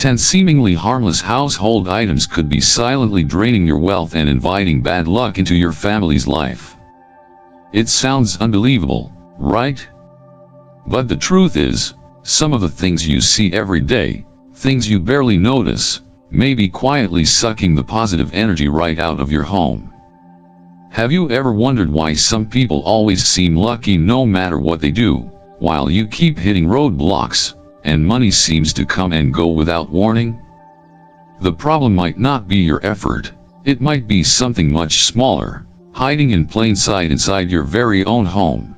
10 seemingly harmless household items could be silently draining your wealth and inviting bad luck into your family's life. It sounds unbelievable, right? But the truth is, some of the things you see every day, things you barely notice, may be quietly sucking the positive energy right out of your home. Have you ever wondered why some people always seem lucky no matter what they do, while you keep hitting roadblocks, and money seems to come and go without warning? The problem might not be your effort, it might be something much smaller, hiding in plain sight inside your very own home.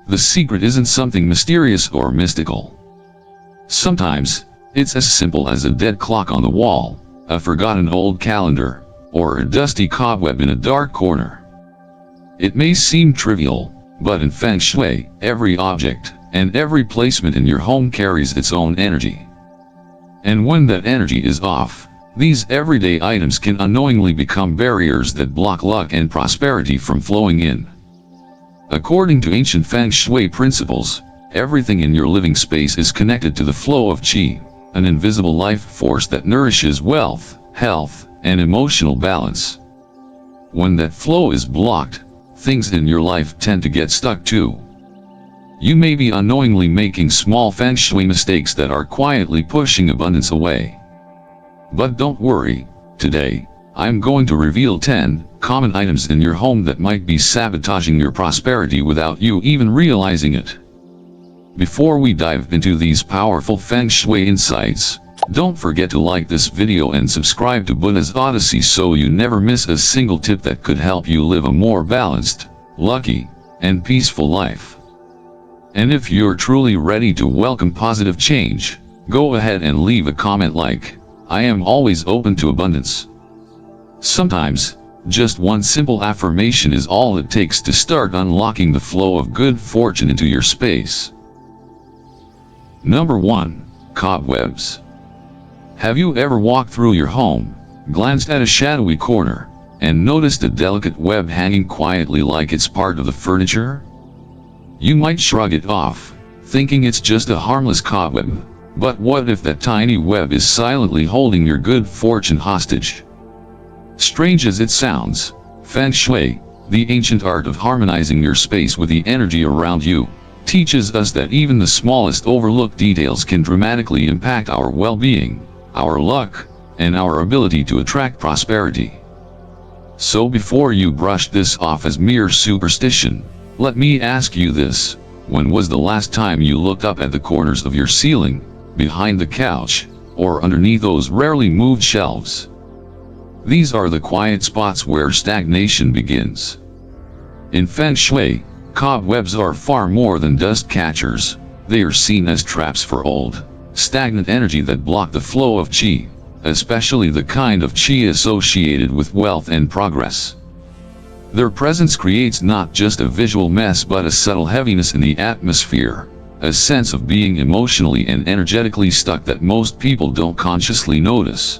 The secret isn't something mysterious or mystical. Sometimes, it's as simple as a dead clock on the wall, a forgotten old calendar, or a dusty cobweb in a dark corner. It may seem trivial, but in Feng Shui, every object and every placement in your home carries its own energy. And when that energy is off, these everyday items can unknowingly become barriers that block luck and prosperity from flowing in. According to ancient Feng Shui principles, everything in your living space is connected to the flow of qi, an invisible life force that nourishes wealth, health, and emotional balance. When that flow is blocked, things in your life tend to get stuck too. You may be unknowingly making small Feng Shui mistakes that are quietly pushing abundance away. But don't worry, today, I'm going to reveal 10 common items in your home that might be sabotaging your prosperity without you even realizing it. Before we dive into these powerful Feng Shui insights, don't forget to like this video and subscribe to Buddha's Odyssey so you never miss a single tip that could help you live a more balanced, lucky, and peaceful life. And if you're truly ready to welcome positive change, go ahead and leave a comment like, "I am always open to abundance." Sometimes, just one simple affirmation is all it takes to start unlocking the flow of good fortune into your space. Number 1. Cobwebs. Have you ever walked through your home, glanced at a shadowy corner, and noticed a delicate web hanging quietly like it's part of the furniture? You might shrug it off, thinking it's just a harmless cobweb, but what if that tiny web is silently holding your good fortune hostage? Strange as it sounds, Feng Shui, the ancient art of harmonizing your space with the energy around you, teaches us that even the smallest overlooked details can dramatically impact our well-being, our luck, and our ability to attract prosperity. So before you brush this off as mere superstition, let me ask you this: when was the last time you looked up at the corners of your ceiling, behind the couch, or underneath those rarely moved shelves? These are the quiet spots where stagnation begins. In Feng Shui, cobwebs are far more than dust catchers. They are seen as traps for old, stagnant energy that block the flow of qi, especially the kind of qi associated with wealth and progress. Their presence creates not just a visual mess but a subtle heaviness in the atmosphere, a sense of being emotionally and energetically stuck that most people don't consciously notice.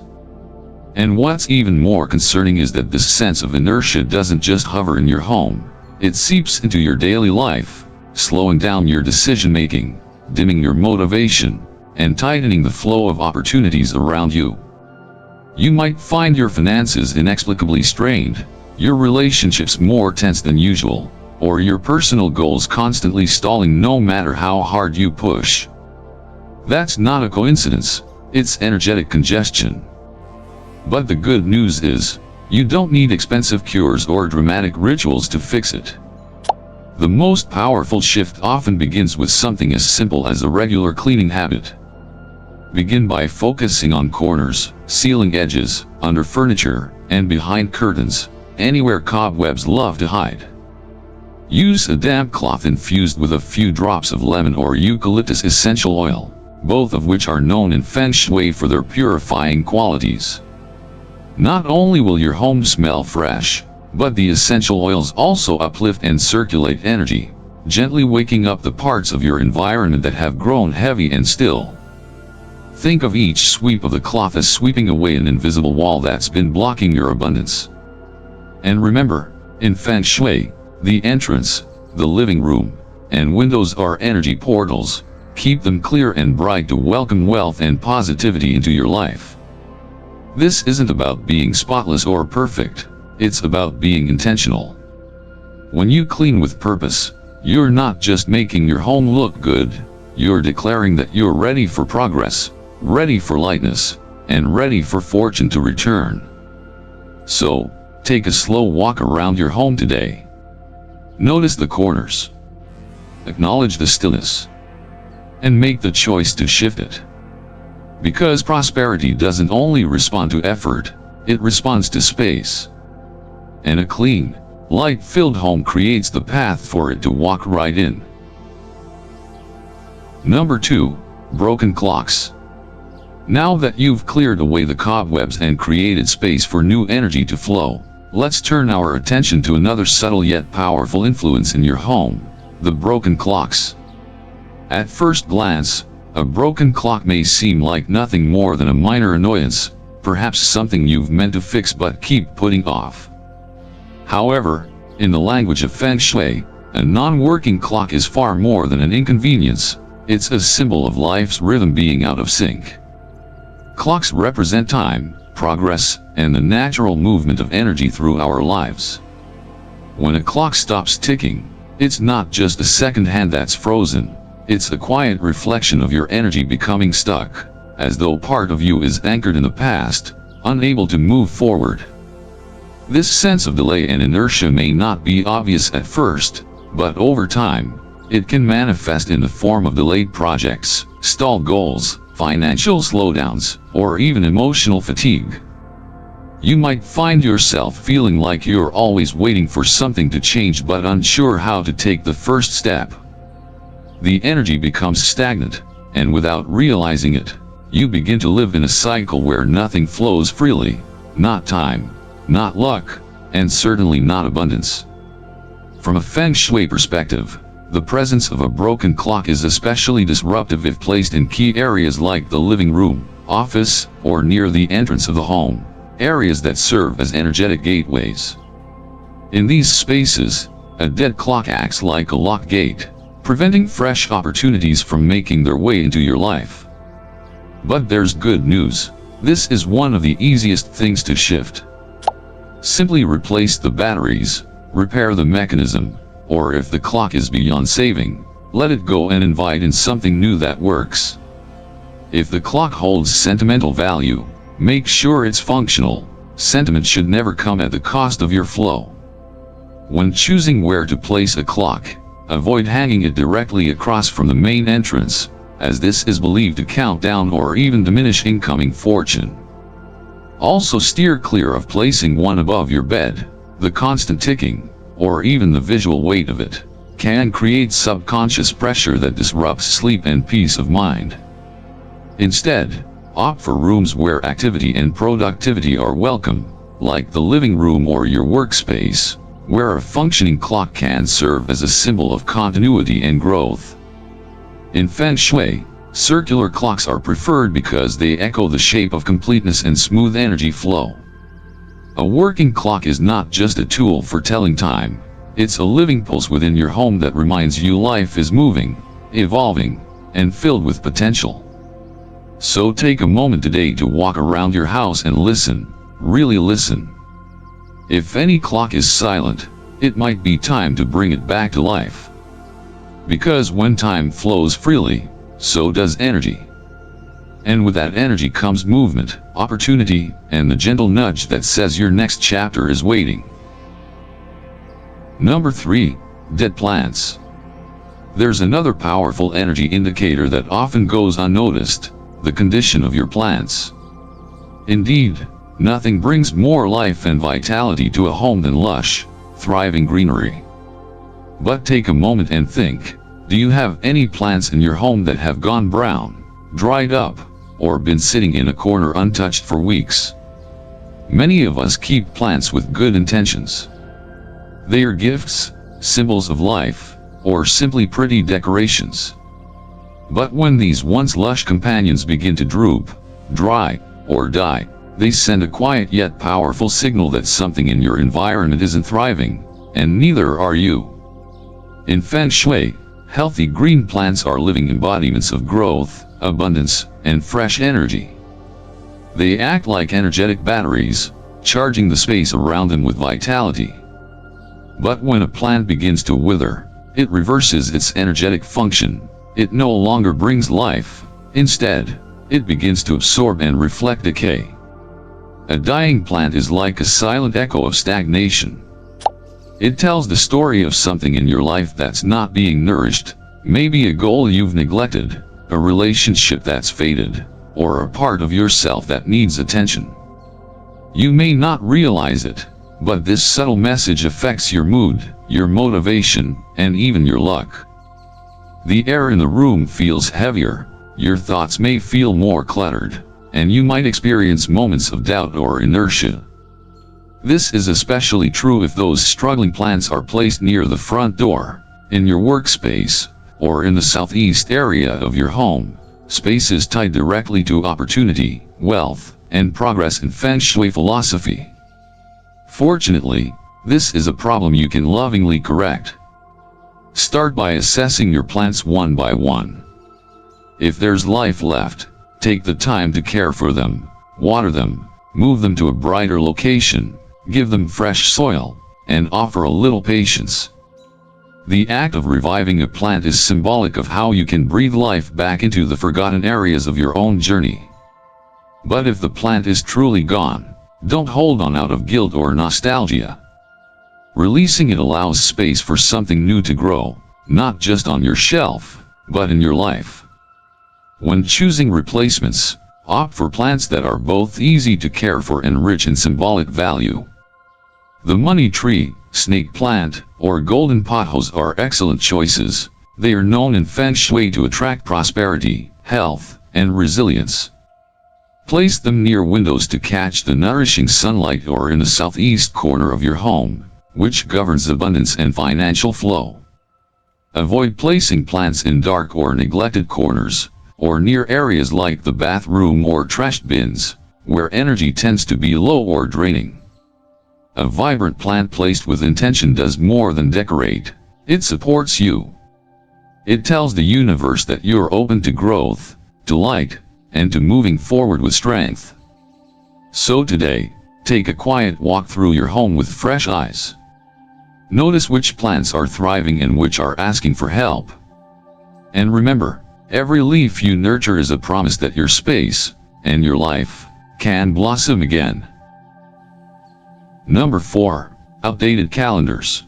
And what's even more concerning is that this sense of inertia doesn't just hover in your home, it seeps into your daily life, slowing down your decision-making, dimming your motivation, and tightening the flow of opportunities around you. You might find your finances inexplicably strained, your relationships more tense than usual, or your personal goals constantly stalling no matter how hard you push. That's not a coincidence, it's energetic congestion. But the good news is, you don't need expensive cures or dramatic rituals to fix it. The most powerful shift often begins with something as simple as a regular cleaning habit. Begin by focusing on corners, ceiling edges, under furniture, and behind curtains, anywhere cobwebs love to hide. Use a damp cloth infused with a few drops of lemon or eucalyptus essential oil, both of which are known in Feng Shui for their purifying qualities. Not only will your home smell fresh, but the essential oils also uplift and circulate energy, gently waking up the parts of your environment that have grown heavy and still. Think of each sweep of the cloth as sweeping away an invisible wall that's been blocking your abundance. And remember, in Feng Shui, the entrance, the living room, and windows are energy portals, Keep them clear and bright to welcome wealth and positivity into your life. This isn't about being spotless or perfect, it's about being intentional. When you clean with purpose, you're not just making your home look good, you're declaring that you're ready for progress, ready for lightness, and ready for fortune to return. So, take a slow walk around your home today. Notice the corners. Acknowledge the stillness. And make the choice to shift it. Because prosperity doesn't only respond to effort, it responds to space. And a clean, light-filled home creates the path for it to walk right in. Number 2. Broken clocks. Now that you've cleared away the cobwebs and created space for new energy to flow, let's turn our attention to another subtle yet powerful influence in your home, the broken clocks. At first glance, a broken clock may seem like nothing more than a minor annoyance, perhaps something you've meant to fix but keep putting off. However, in the language of Feng Shui, a non-working clock is far more than an inconvenience, it's a symbol of life's rhythm being out of sync. Clocks represent time, progress, and the natural movement of energy through our lives. When a clock stops ticking, it's not just a second hand that's frozen, it's a quiet reflection of your energy becoming stuck, as though part of you is anchored in the past, unable to move forward. This sense of delay and inertia may not be obvious at first, but over time, it can manifest in the form of delayed projects, stalled goals, financial slowdowns, or even emotional fatigue. You might find yourself feeling like you're always waiting for something to change but unsure how to take the first step. The energy becomes stagnant, and without realizing it, you begin to live in a cycle where nothing flows freely, not time, not luck, and certainly not abundance. From a Feng Shui perspective, the presence of a broken clock is especially disruptive if placed in key areas like the living room, office, or near the entrance of the home, areas that serve as energetic gateways. In these spaces, a dead clock acts like a locked gate, preventing fresh opportunities from making their way into your life. But there's good news. This is one of the easiest things to shift. Simply replace the batteries, repair the mechanism, or if the clock is beyond saving, let it go and invite in something new that works. If the clock holds sentimental value, make sure it's functional. Sentiment should never come at the cost of your flow. When choosing where to place a clock, avoid hanging it directly across from the main entrance, as this is believed to count down or even diminish incoming fortune. Also steer clear of placing one above your bed. The constant ticking, or even the visual weight of it, can create subconscious pressure that disrupts sleep and peace of mind. Instead, opt for rooms where activity and productivity are welcome, like the living room or your workspace, where a functioning clock can serve as a symbol of continuity and growth. In Feng Shui, circular clocks are preferred because they echo the shape of completeness and smooth energy flow. A working clock is not just a tool for telling time, it's a living pulse within your home that reminds you life is moving, evolving, and filled with potential. So take a moment today to walk around your house and listen, really listen. If any clock is silent, it might be time to bring it back to life. Because when time flows freely, so does energy. And with that energy comes movement, opportunity, and the gentle nudge that says your next chapter is waiting. Number 3. Dead plants. There's another powerful energy indicator that often goes unnoticed, the condition of your plants. Indeed, nothing brings more life and vitality to a home than lush, thriving greenery. But take a moment and think, do you have any plants in your home that have gone brown, dried up, or been sitting in a corner untouched for weeks? Many of us keep plants with good intentions. They are gifts, symbols of life, or simply pretty decorations. But when these once lush companions begin to droop, dry, or die, they send a quiet yet powerful signal that something in your environment isn't thriving, and neither are you. In Feng Shui, Healthy green plants are living embodiments of growth, abundance, and fresh energy. They act like energetic batteries, charging the space around them with vitality. But when a plant begins to wither, it reverses its energetic function. It no longer brings life. Instead, it begins to absorb and reflect decay. A dying plant is like a silent echo of stagnation. It tells the story of something in your life that's not being nourished, maybe a goal you've neglected, a relationship that's faded, or a part of yourself that needs attention. You may not realize it, but this subtle message affects your mood, your motivation, and even your luck. The air in the room feels heavier, your thoughts may feel more cluttered, and you might experience moments of doubt or inertia. This is especially true if those struggling plants are placed near the front door, in your workspace, or in the southeast area of your home, spaces tied directly to opportunity, wealth, and progress in Feng Shui philosophy. Fortunately, this is a problem you can lovingly correct. Start by assessing your plants one by one. If there's life left, take the time to care for them, water them, move them to a brighter location, give them fresh soil, and offer a little patience. The act of reviving a plant is symbolic of how you can breathe life back into the forgotten areas of your own journey. But if the plant is truly gone, don't hold on out of guilt or nostalgia. Releasing it allows space for something new to grow, not just on your shelf, but in your life. When choosing replacements, opt for plants that are both easy to care for and rich in symbolic value. The money tree, snake plant, or golden pothos are excellent choices. They are known in Feng Shui to attract prosperity, health, and resilience. Place them near windows to catch the nourishing sunlight or in the southeast corner of your home, which governs abundance and financial flow. Avoid placing plants in dark or neglected corners, or near areas like the bathroom or trash bins, where energy tends to be low or draining. A vibrant plant placed with intention does more than decorate, it supports you. It tells the universe that you're open to growth, to light, and to moving forward with strength. So today, take a quiet walk through your home with fresh eyes. Notice which plants are thriving and which are asking for help. And remember, every leaf you nurture is a promise that your space, and your life, can blossom again. Number 4. Outdated calendars.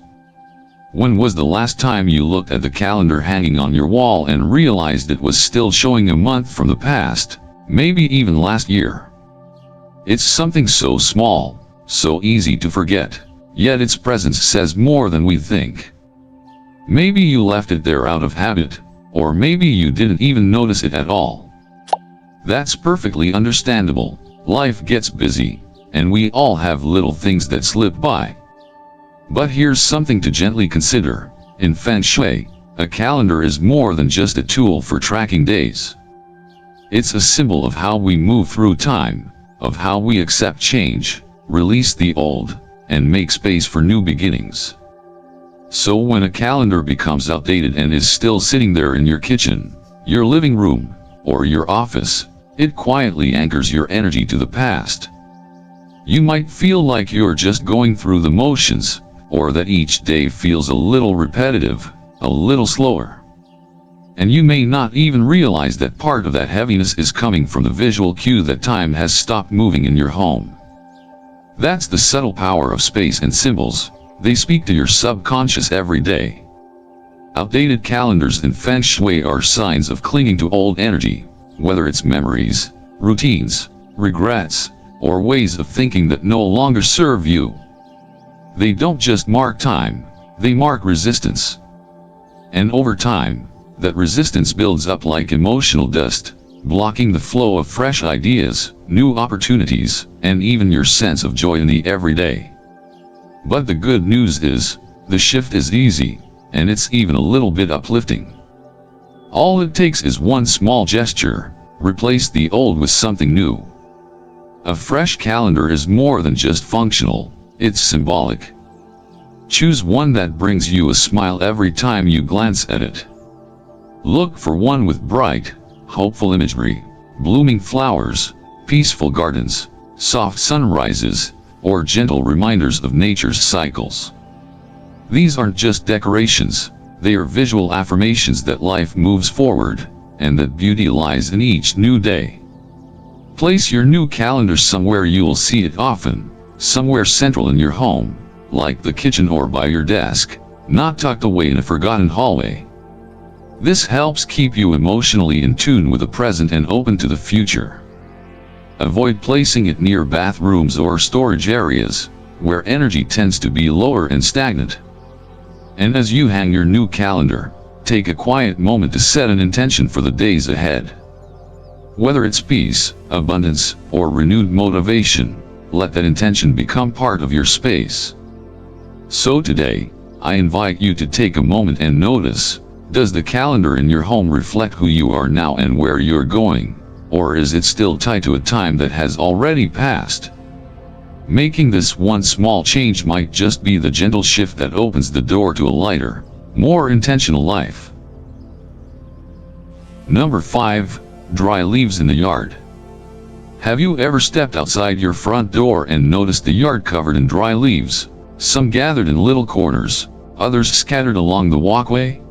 When was the last time you looked at the calendar hanging on your wall and realized it was still showing a month from the past, maybe even last year? It's something so small, so easy to forget, yet its presence says more than we think. Maybe you left it there out of habit, or maybe you didn't even notice it at all. That's perfectly understandable. Life gets busy, and we all have little things that slip by. But here's something to gently consider. In Feng Shui, a calendar is more than just a tool for tracking days. It's a symbol of how we move through time, of how we accept change, release the old, and make space for new beginnings. So when a calendar becomes outdated and is still sitting there in your kitchen, your living room, or your office, it quietly anchors your energy to the past. You might feel like you're just going through the motions, or that each day feels a little repetitive, a little slower. And you may not even realize that part of that heaviness is coming from the visual cue that time has stopped moving in your home. That's the subtle power of space and symbols. They speak to your subconscious every day. Outdated calendars in Feng Shui are signs of clinging to old energy, whether it's memories, routines, regrets, or ways of thinking that no longer serve you. They don't just mark time, they mark resistance. And over time, that resistance builds up like emotional dust, blocking the flow of fresh ideas, new opportunities, and even your sense of joy in the everyday. But the good news is, the shift is easy, and it's even a little bit uplifting. All it takes is one small gesture: replace the old with something new. A fresh calendar is more than just functional, it's symbolic. Choose one that brings you a smile every time you glance at it. Look for one with bright, hopeful imagery, blooming flowers, peaceful gardens, soft sunrises, or gentle reminders of nature's cycles. These aren't just decorations, they are visual affirmations that life moves forward, and that beauty lies in each new day. Place your new calendar somewhere you'll see it often, somewhere central in your home, like the kitchen or by your desk, not tucked away in a forgotten hallway. This helps keep you emotionally in tune with the present and open to the future. Avoid placing it near bathrooms or storage areas, where energy tends to be lower and stagnant. And as you hang your new calendar, take a quiet moment to set an intention for the days ahead. Whether it's peace, abundance, or renewed motivation, let that intention become part of your space. So today, I invite you to take a moment and notice, does the calendar in your home reflect who you are now and where you're going, or is it still tied to a time that has already passed? Making this one small change might just be the gentle shift that opens the door to a lighter, more intentional life. Number 5. Dry leaves in the yard. Have you ever stepped outside your front door and noticed the yard covered in dry leaves, some gathered in little corners, others scattered along the walkway?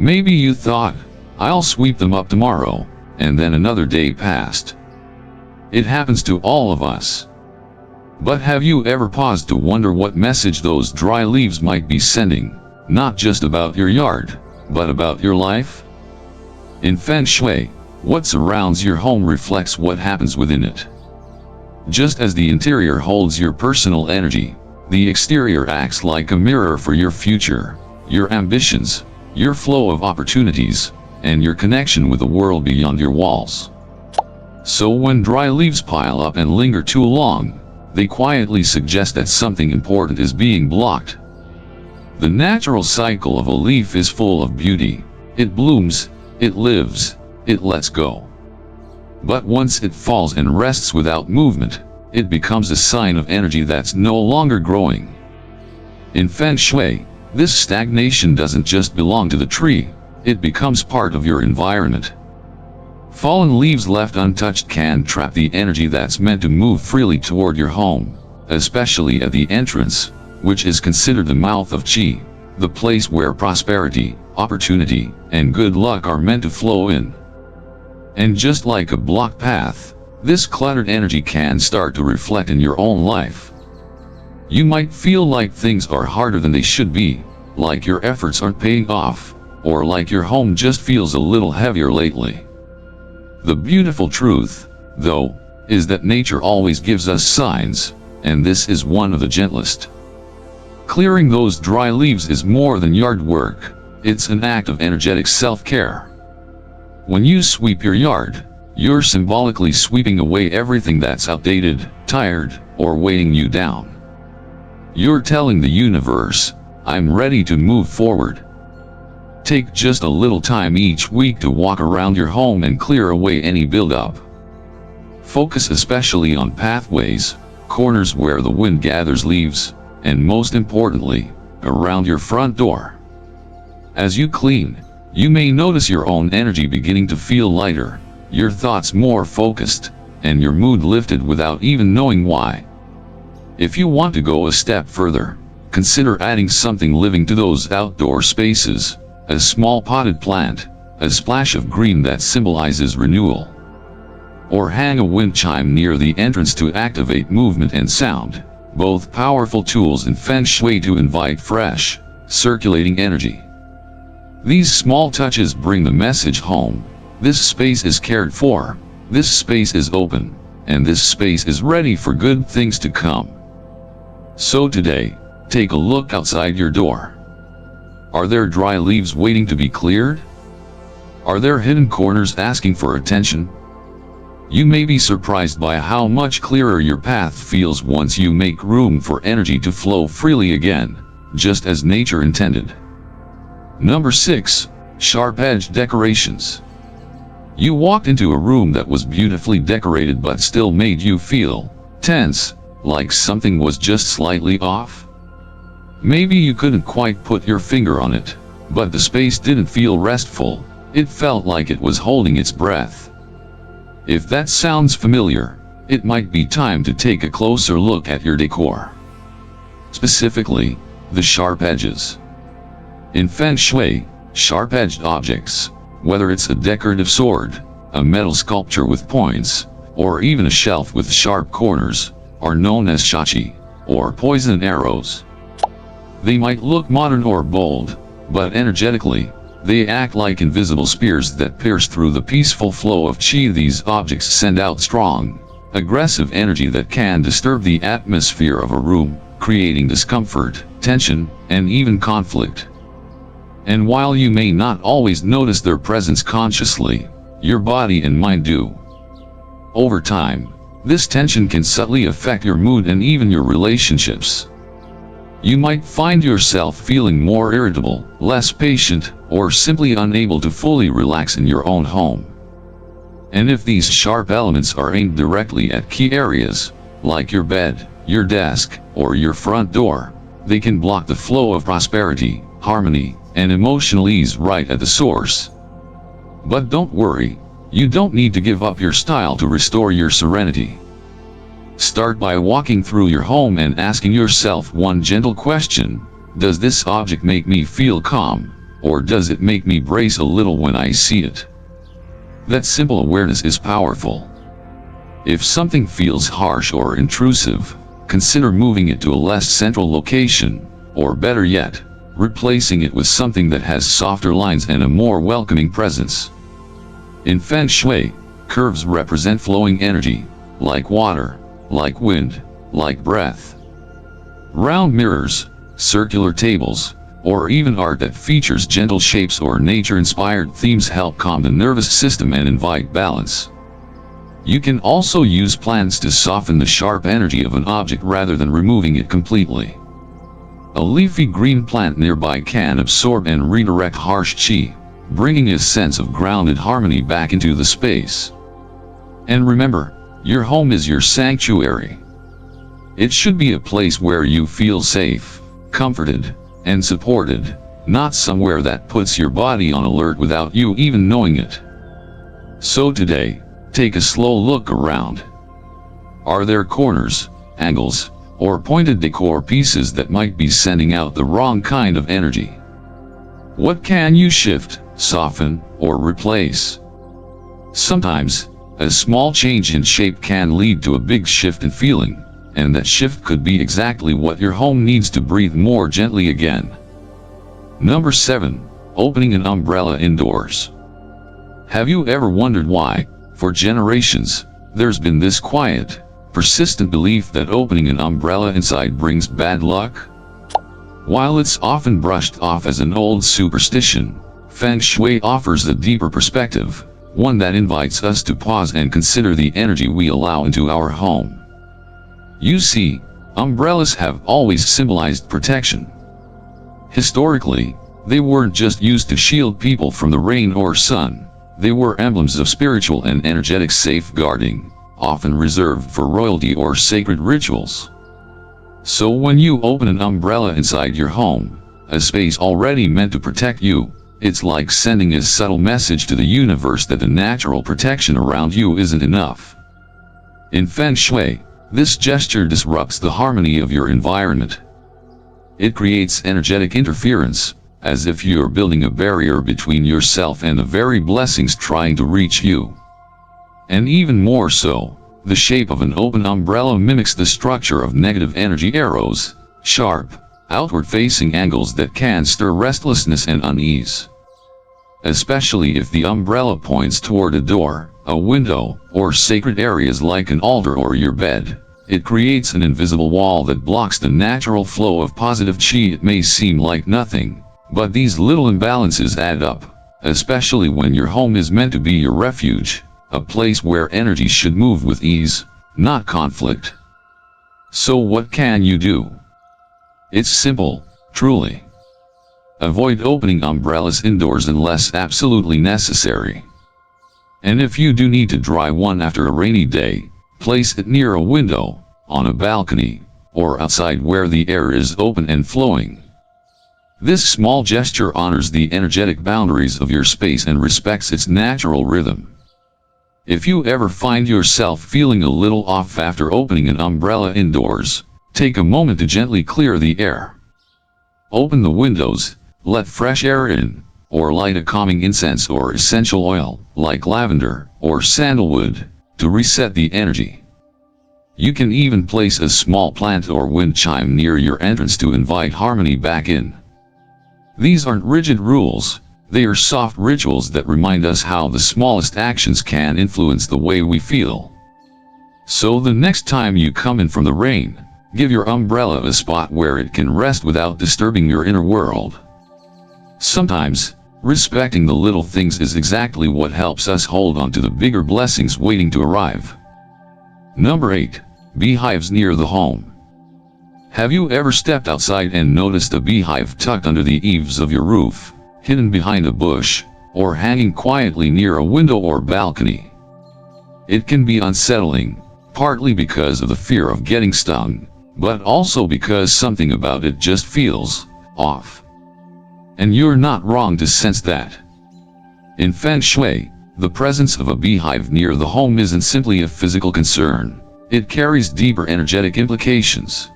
Maybe you thought, I'll sweep them up tomorrow, and then another day passed. It happens to all of us. But have you ever paused to wonder what message those dry leaves might be sending, not just about your yard, but about your life? In Feng Shui, what surrounds your home reflects what happens within it. Just as the interior holds your personal energy, the exterior acts like a mirror for your future, your ambitions, your flow of opportunities, and your connection with the world beyond your walls. So when dry leaves pile up and linger too long, they quietly suggest that something important is being blocked. The natural cycle of a leaf is full of beauty. It blooms, it lives, it lets go. But once it falls and rests without movement, it becomes a sign of energy that's no longer growing. In Feng Shui, this stagnation doesn't just belong to the tree, it becomes part of your environment. Fallen leaves left untouched can trap the energy that's meant to move freely toward your home, especially at the entrance, which is considered the mouth of Qi, the place where prosperity, opportunity, and good luck are meant to flow in. And just like a blocked path, this cluttered energy can start to reflect in your own life. You might feel like things are harder than they should be, like your efforts aren't paying off, or like your home just feels a little heavier lately. The beautiful truth, though, is that nature always gives us signs, and this is one of the gentlest. Clearing those dry leaves is more than yard work, it's an act of energetic self-care. When you sweep your yard, you're symbolically sweeping away everything that's outdated, tired, or weighing you down. You're telling the universe, I'm ready to move forward. Take just a little time each week to walk around your home and clear away any buildup. Focus especially on pathways, corners where the wind gathers leaves, and most importantly, around your front door. As you clean, you may notice your own energy beginning to feel lighter, your thoughts more focused, and your mood lifted without even knowing why. If you want to go a step further, consider adding something living to those outdoor spaces, a small potted plant, a splash of green that symbolizes renewal. Or hang a wind chime near the entrance to activate movement and sound, both powerful tools in Feng Shui to invite fresh, circulating energy. These small touches bring the message home. This space is cared for, this space is open, and this space is ready for good things to come. So today, take a look outside your door. Are there dry leaves waiting to be cleared? Are there hidden corners asking for attention? You may be surprised by how much clearer your path feels once you make room for energy to flow freely again, just as nature intended. Number 6. Sharp-edged decorations. You walked into a room that was beautifully decorated but still made you feel tense, like something was just slightly off. Maybe you couldn't quite put your finger on it, but the space didn't feel restful, It felt like it was holding its breath. If that sounds familiar, it might be time to take a closer look at your decor. Specifically, the sharp edges. In Feng Shui, sharp-edged objects, whether it's a decorative sword, a metal sculpture with points, or even a shelf with sharp corners, are known as shachi, or poison arrows. They might look modern or bold, but energetically, they act like invisible spears that pierce through the peaceful flow of qi. These objects send out strong, aggressive energy that can disturb the atmosphere of a room, creating discomfort, tension, and even conflict. And while you may not always notice their presence consciously, your body and mind do. Over time, this tension can subtly affect your mood and even your relationships. You might find yourself feeling more irritable, less patient, or simply unable to fully relax in your own home. And if these sharp elements are aimed directly at key areas, like your bed, your desk, or your front door, they can block the flow of prosperity, harmony, and emotional ease right at the source. But don't worry, you don't need to give up your style to restore your serenity. Start by walking through your home and asking yourself one gentle question: does this object make me feel calm, or does it make me brace a little when I see it? That simple awareness is powerful. If something feels harsh or intrusive, consider moving it to a less central location, or better yet, replacing it with something that has softer lines and a more welcoming presence. In Feng Shui, curves represent flowing energy, like water, like wind, like breath. Round mirrors, circular tables, or even art that features gentle shapes or nature-inspired themes help calm the nervous system and invite balance. You can also use plants to soften the sharp energy of an object rather than removing it completely. A leafy green plant nearby can absorb and redirect harsh qi, bringing a sense of grounded harmony back into the space. And remember, your home is your sanctuary. It should be a place where you feel safe, comforted, and supported, not somewhere that puts your body on alert without you even knowing it. So today, take a slow look around. Are there corners, angles, or pointed decor pieces that might be sending out the wrong kind of energy? What can you shift, soften, or replace? Sometimes, a small change in shape can lead to a big shift in feeling, and that shift could be exactly what your home needs to breathe more gently again. Number 7. Opening an umbrella indoors. Have you ever wondered why, for generations, there's been this quiet, persistent belief that opening an umbrella inside brings bad luck? While it's often brushed off as an old superstition, Feng Shui offers a deeper perspective, one that invites us to pause and consider the energy we allow into our home. You see, umbrellas have always symbolized protection. Historically, they weren't just used to shield people from the rain or sun, they were emblems of spiritual and energetic safeguarding, often reserved for royalty or sacred rituals. So when you open an umbrella inside your home, a space already meant to protect you, it's like sending a subtle message to the universe that the natural protection around you isn't enough. In Feng Shui, this gesture disrupts the harmony of your environment. It creates energetic interference, as if you're building a barrier between yourself and the very blessings trying to reach you. And even more so, the shape of an open umbrella mimics the structure of negative energy arrows, sharp, outward-facing angles that can stir restlessness and unease. Especially if the umbrella points toward a door, a window, or sacred areas like an altar or your bed, it creates an invisible wall that blocks the natural flow of positive qi. It may seem like nothing, but these little imbalances add up, especially when your home is meant to be your refuge, a place where energy should move with ease, not conflict. So what can you do? It's simple, truly. Avoid opening umbrellas indoors unless absolutely necessary. And if you do need to dry one after a rainy day, place it near a window, on a balcony, or outside where the air is open and flowing. This small gesture honors the energetic boundaries of your space and respects its natural rhythm. If you ever find yourself feeling a little off after opening an umbrella indoors, take a moment to gently clear the air. Open the windows, let fresh air in, or light a calming incense or essential oil, like lavender or sandalwood, to reset the energy. You can even place a small plant or wind chime near your entrance to invite harmony back in. These aren't rigid rules, they are soft rituals that remind us how the smallest actions can influence the way we feel. So the next time you come in from the rain, give your umbrella a spot where it can rest without disturbing your inner world. Sometimes, respecting the little things is exactly what helps us hold on to the bigger blessings waiting to arrive. Number 8. Beehives near the home. Have you ever stepped outside and noticed a beehive tucked under the eaves of your roof, hidden behind a bush, or hanging quietly near a window or balcony? It can be unsettling, partly because of the fear of getting stung, but also because something about it just feels off. And you're not wrong to sense that. In Feng Shui, the presence of a beehive near the home isn't simply a physical concern, it carries deeper energetic implications.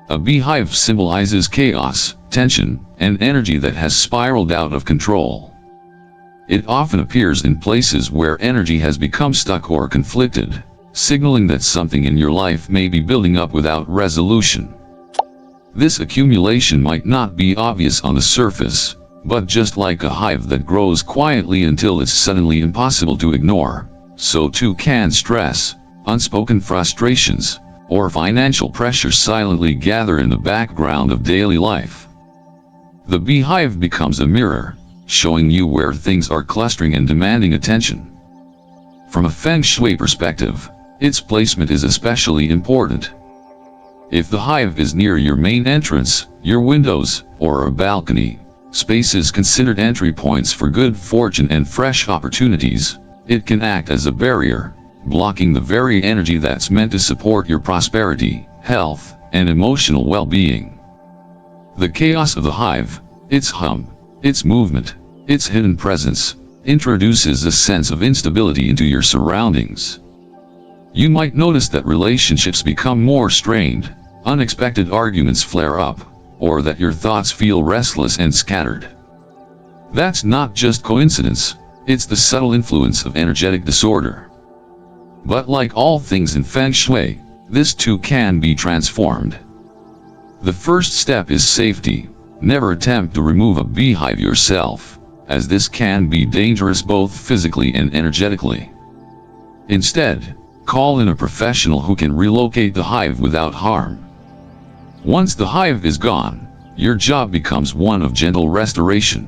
A beehive symbolizes chaos, tension, and energy that has spiraled out of control. It often appears in places where energy has become stuck or conflicted, signaling that something in your life may be building up without resolution. This accumulation might not be obvious on the surface, but just like a hive that grows quietly until it's suddenly impossible to ignore, so too can stress, unspoken frustrations, or financial pressure silently gather in the background of daily life. The beehive becomes a mirror, showing you where things are clustering and demanding attention. From a Feng Shui perspective, its placement is especially important. If the hive is near your main entrance, your windows, or a balcony, spaces considered entry points for good fortune and fresh opportunities, it can act as a barrier, blocking the very energy that's meant to support your prosperity, health, and emotional well-being. The chaos of the hive, its hum, its movement, its hidden presence, introduces a sense of instability into your surroundings. You might notice that relationships become more strained, unexpected arguments flare up, or that your thoughts feel restless and scattered. That's not just coincidence, it's the subtle influence of energetic disorder. But like all things in Feng Shui, this too can be transformed. The first step is safety. Never attempt to remove a beehive yourself, as this can be dangerous both physically and energetically. Instead, call in a professional who can relocate the hive without harm. Once the hive is gone, your job becomes one of gentle restoration.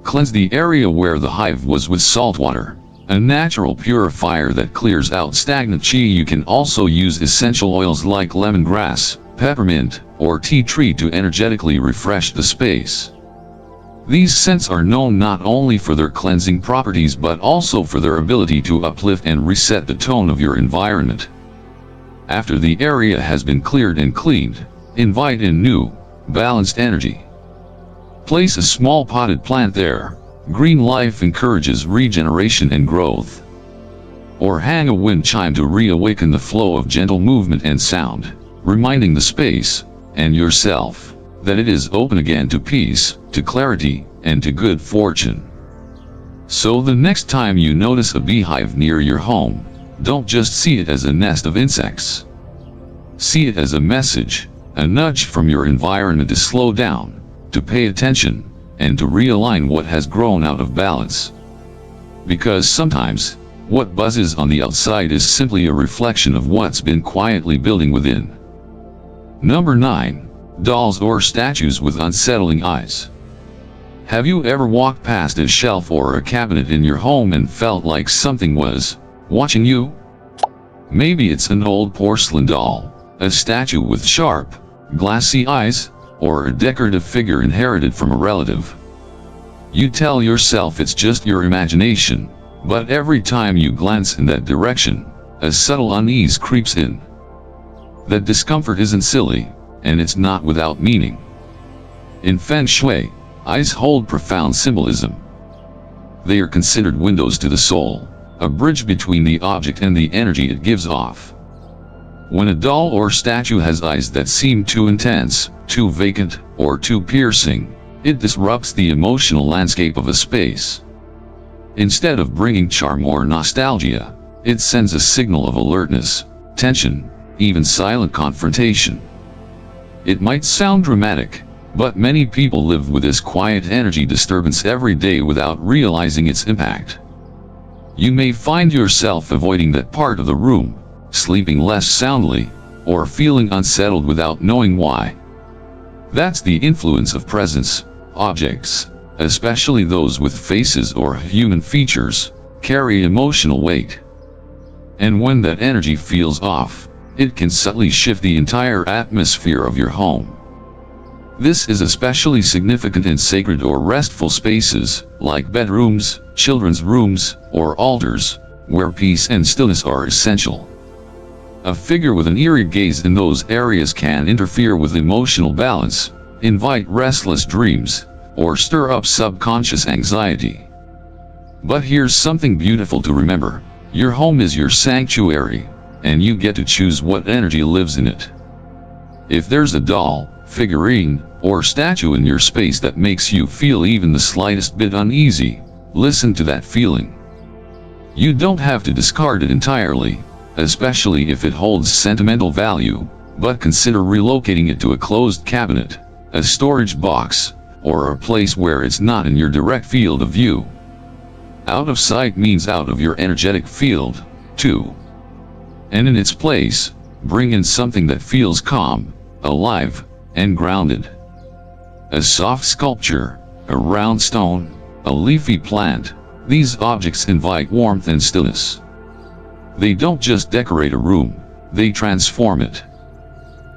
Cleanse the area where the hive was with salt water, a natural purifier that clears out stagnant qi. You can also use essential oils like lemongrass, peppermint, or tea tree to energetically refresh the space. These scents are known not only for their cleansing properties but also for their ability to uplift and reset the tone of your environment. After the area has been cleared and cleaned, invite in new, balanced energy. Place a small potted plant there. Green life encourages regeneration and growth. Or hang a wind chime to reawaken the flow of gentle movement and sound, reminding the space, and yourself, that it is open again to peace, to clarity, and to good fortune. So the next time you notice a beehive near your home, don't just see it as a nest of insects. See it as a message, a nudge from your environment to slow down, to pay attention, and to realign what has grown out of balance. Because sometimes, what buzzes on the outside is simply a reflection of what's been quietly building within. Number 9. Dolls or statues with unsettling eyes. Have you ever walked past a shelf or a cabinet in your home and felt like something was watching you? Maybe it's an old porcelain doll, a statue with sharp, glassy eyes, or a decorative figure inherited from a relative. You tell yourself it's just your imagination, but every time you glance in that direction, a subtle unease creeps in. That discomfort isn't silly, and it's not without meaning. In Feng Shui, eyes hold profound symbolism. They are considered windows to the soul, a bridge between the object and the energy it gives off. When a doll or statue has eyes that seem too intense, too vacant, or too piercing, it disrupts the emotional landscape of a space. Instead of bringing charm or nostalgia, it sends a signal of alertness, tension, even silent confrontation. It might sound dramatic, but many people live with this quiet energy disturbance every day without realizing its impact. You may find yourself avoiding that part of the room, sleeping less soundly, or feeling unsettled without knowing why. That's the influence of presence. Objects, especially those with faces or human features, carry emotional weight. And when that energy feels off, it can subtly shift the entire atmosphere of your home. This is especially significant in sacred or restful spaces, like bedrooms, children's rooms, or altars, where peace and stillness are essential. A figure with an eerie gaze in those areas can interfere with emotional balance, invite restless dreams, or stir up subconscious anxiety. But here's something beautiful to remember. Your home is your sanctuary, and you get to choose what energy lives in it. If there's a doll, figurine, or statue in your space that makes you feel even the slightest bit uneasy, listen to that feeling. You don't have to discard it entirely, especially if it holds sentimental value, but consider relocating it to a closed cabinet, a storage box, or a place where it's not in your direct field of view. Out of sight means out of your energetic field, too. And in its place, bring in something that feels calm, alive, and grounded. A soft sculpture, a round stone, a leafy plant, these objects invite warmth and stillness. They don't just decorate a room, they transform it.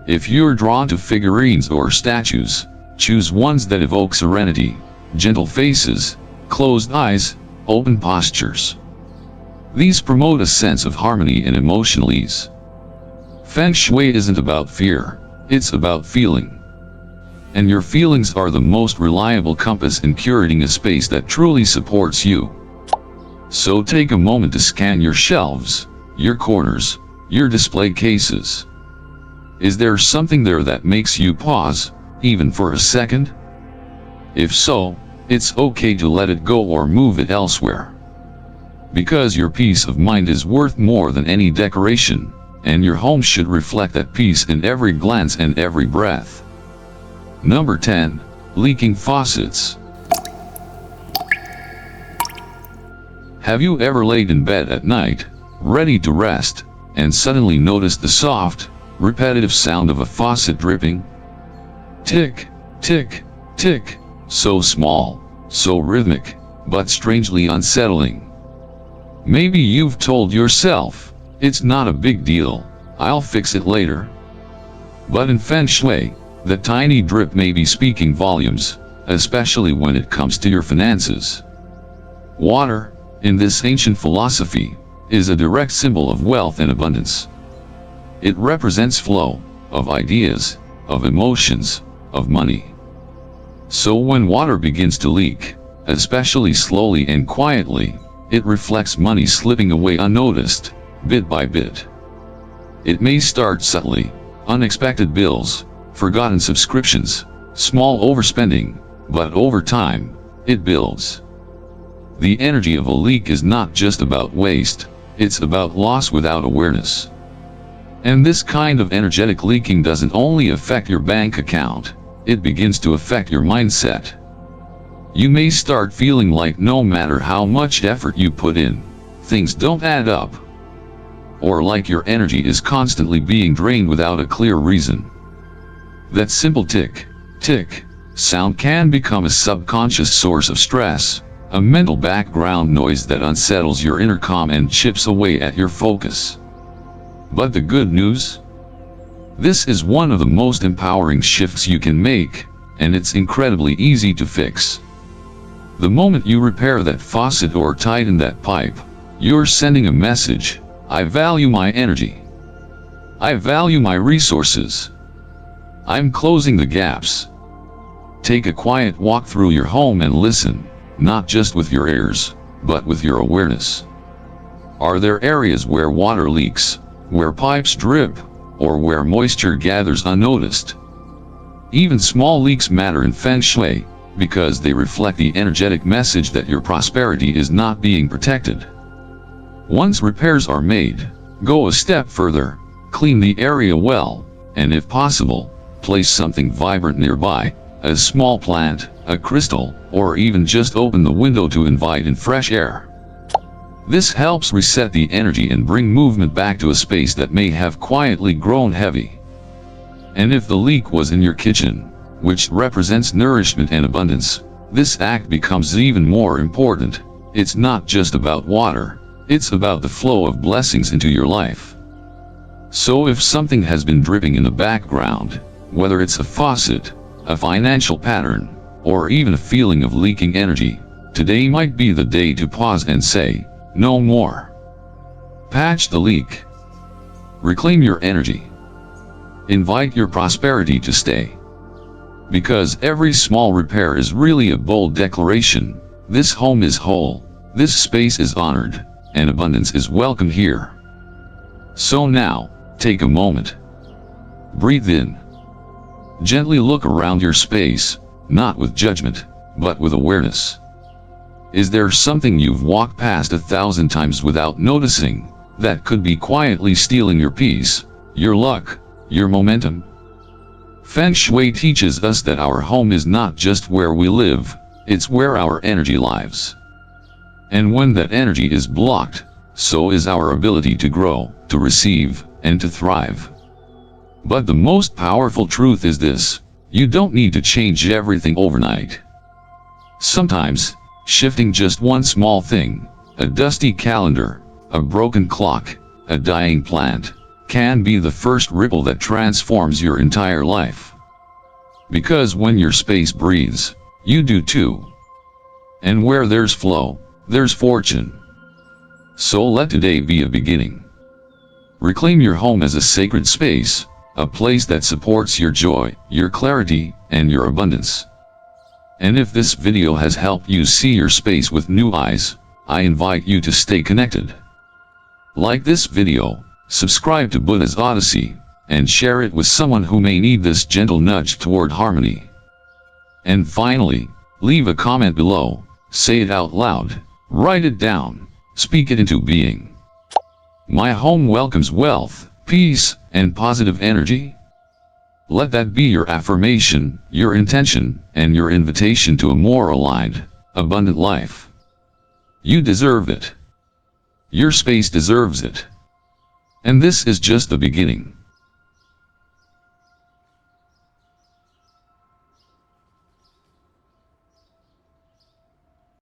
If you're drawn to figurines or statues, choose ones that evoke serenity, gentle faces, closed eyes, open postures. These promote a sense of harmony and emotional ease. Feng Shui isn't about fear, it's about feeling. And your feelings are the most reliable compass in curating a space that truly supports you. So take a moment to scan your shelves, your corners, your display cases. Is there something there that makes you pause, even for a second? If so, it's okay to let it go or move it elsewhere. Because your peace of mind is worth more than any decoration, and your home should reflect that peace in every glance and every breath. Number 10. Leaking faucets. Have you ever laid in bed at night, ready to rest, and suddenly noticed the soft, repetitive sound of a faucet dripping? Tick, tick, tick, so small, so rhythmic, but strangely unsettling. Maybe you've told yourself, it's not a big deal, I'll fix it later. But in Feng Shui, the tiny drip may be speaking volumes, especially when it comes to your finances. Water, in this ancient philosophy, is a direct symbol of wealth and abundance. It represents flow, of ideas, of emotions, of money. So when water begins to leak, especially slowly and quietly, it reflects money slipping away unnoticed, bit by bit. It may start subtly, unexpected bills, forgotten subscriptions, small overspending, but over time, it builds. The energy of a leak is not just about waste, it's about loss without awareness. And this kind of energetic leaking doesn't only affect your bank account, it begins to affect your mindset. You may start feeling like no matter how much effort you put in, things don't add up. Or like your energy is constantly being drained without a clear reason. That simple tick, tick, sound can become a subconscious source of stress, a mental background noise that unsettles your inner calm and chips away at your focus. But the good news? This is one of the most empowering shifts you can make, and it's incredibly easy to fix. The moment you repair that faucet or tighten that pipe, you're sending a message: I value my energy. I value my resources. I'm closing the gaps. Take a quiet walk through your home and listen, not just with your ears, but with your awareness. Are there areas where water leaks, where pipes drip, or where moisture gathers unnoticed? Even small leaks matter in Feng Shui, because they reflect the energetic message that your prosperity is not being protected. Once repairs are made, go a step further, clean the area well, and if possible, place something vibrant nearby, a small plant, a crystal, or even just open the window to invite in fresh air. This helps reset the energy and bring movement back to a space that may have quietly grown heavy. And if the leak was in your kitchen, which represents nourishment and abundance, this act becomes even more important. It's not just about water, it's about the flow of blessings into your life. So if something has been dripping in the background, whether it's a faucet, a financial pattern, or even a feeling of leaking energy, today might be the day to pause and say, no more. Patch the leak. Reclaim your energy. Invite your prosperity to stay. Because every small repair is really a bold declaration. This home is whole, this space is honored, and abundance is welcome here. So now, take a moment. Breathe in. Gently look around your space, not with judgment, but with awareness. Is there something you've walked past 1,000 times without noticing, that could be quietly stealing your peace, your luck, your momentum? Feng Shui teaches us that our home is not just where we live, it's where our energy lives. And when that energy is blocked, so is our ability to grow, to receive, and to thrive. But the most powerful truth is this: you don't need to change everything overnight. Sometimes, shifting just one small thing, a dusty calendar, a broken clock, a dying plant, can be the first ripple that transforms your entire life. Because when your space breathes, you do too. And where there's flow, there's fortune. So let today be a beginning. Reclaim your home as a sacred space, a place that supports your joy, your clarity, and your abundance. And if this video has helped you see your space with new eyes, I invite you to stay connected. Like this video, subscribe to Buddha's Odyssey, and share it with someone who may need this gentle nudge toward harmony. And finally, leave a comment below, say it out loud, write it down, speak it into being. My home welcomes wealth, peace, and positive energy. Let that be your affirmation, your intention, and your invitation to a more aligned, abundant life. You deserve it. Your space deserves it. And this is just the beginning.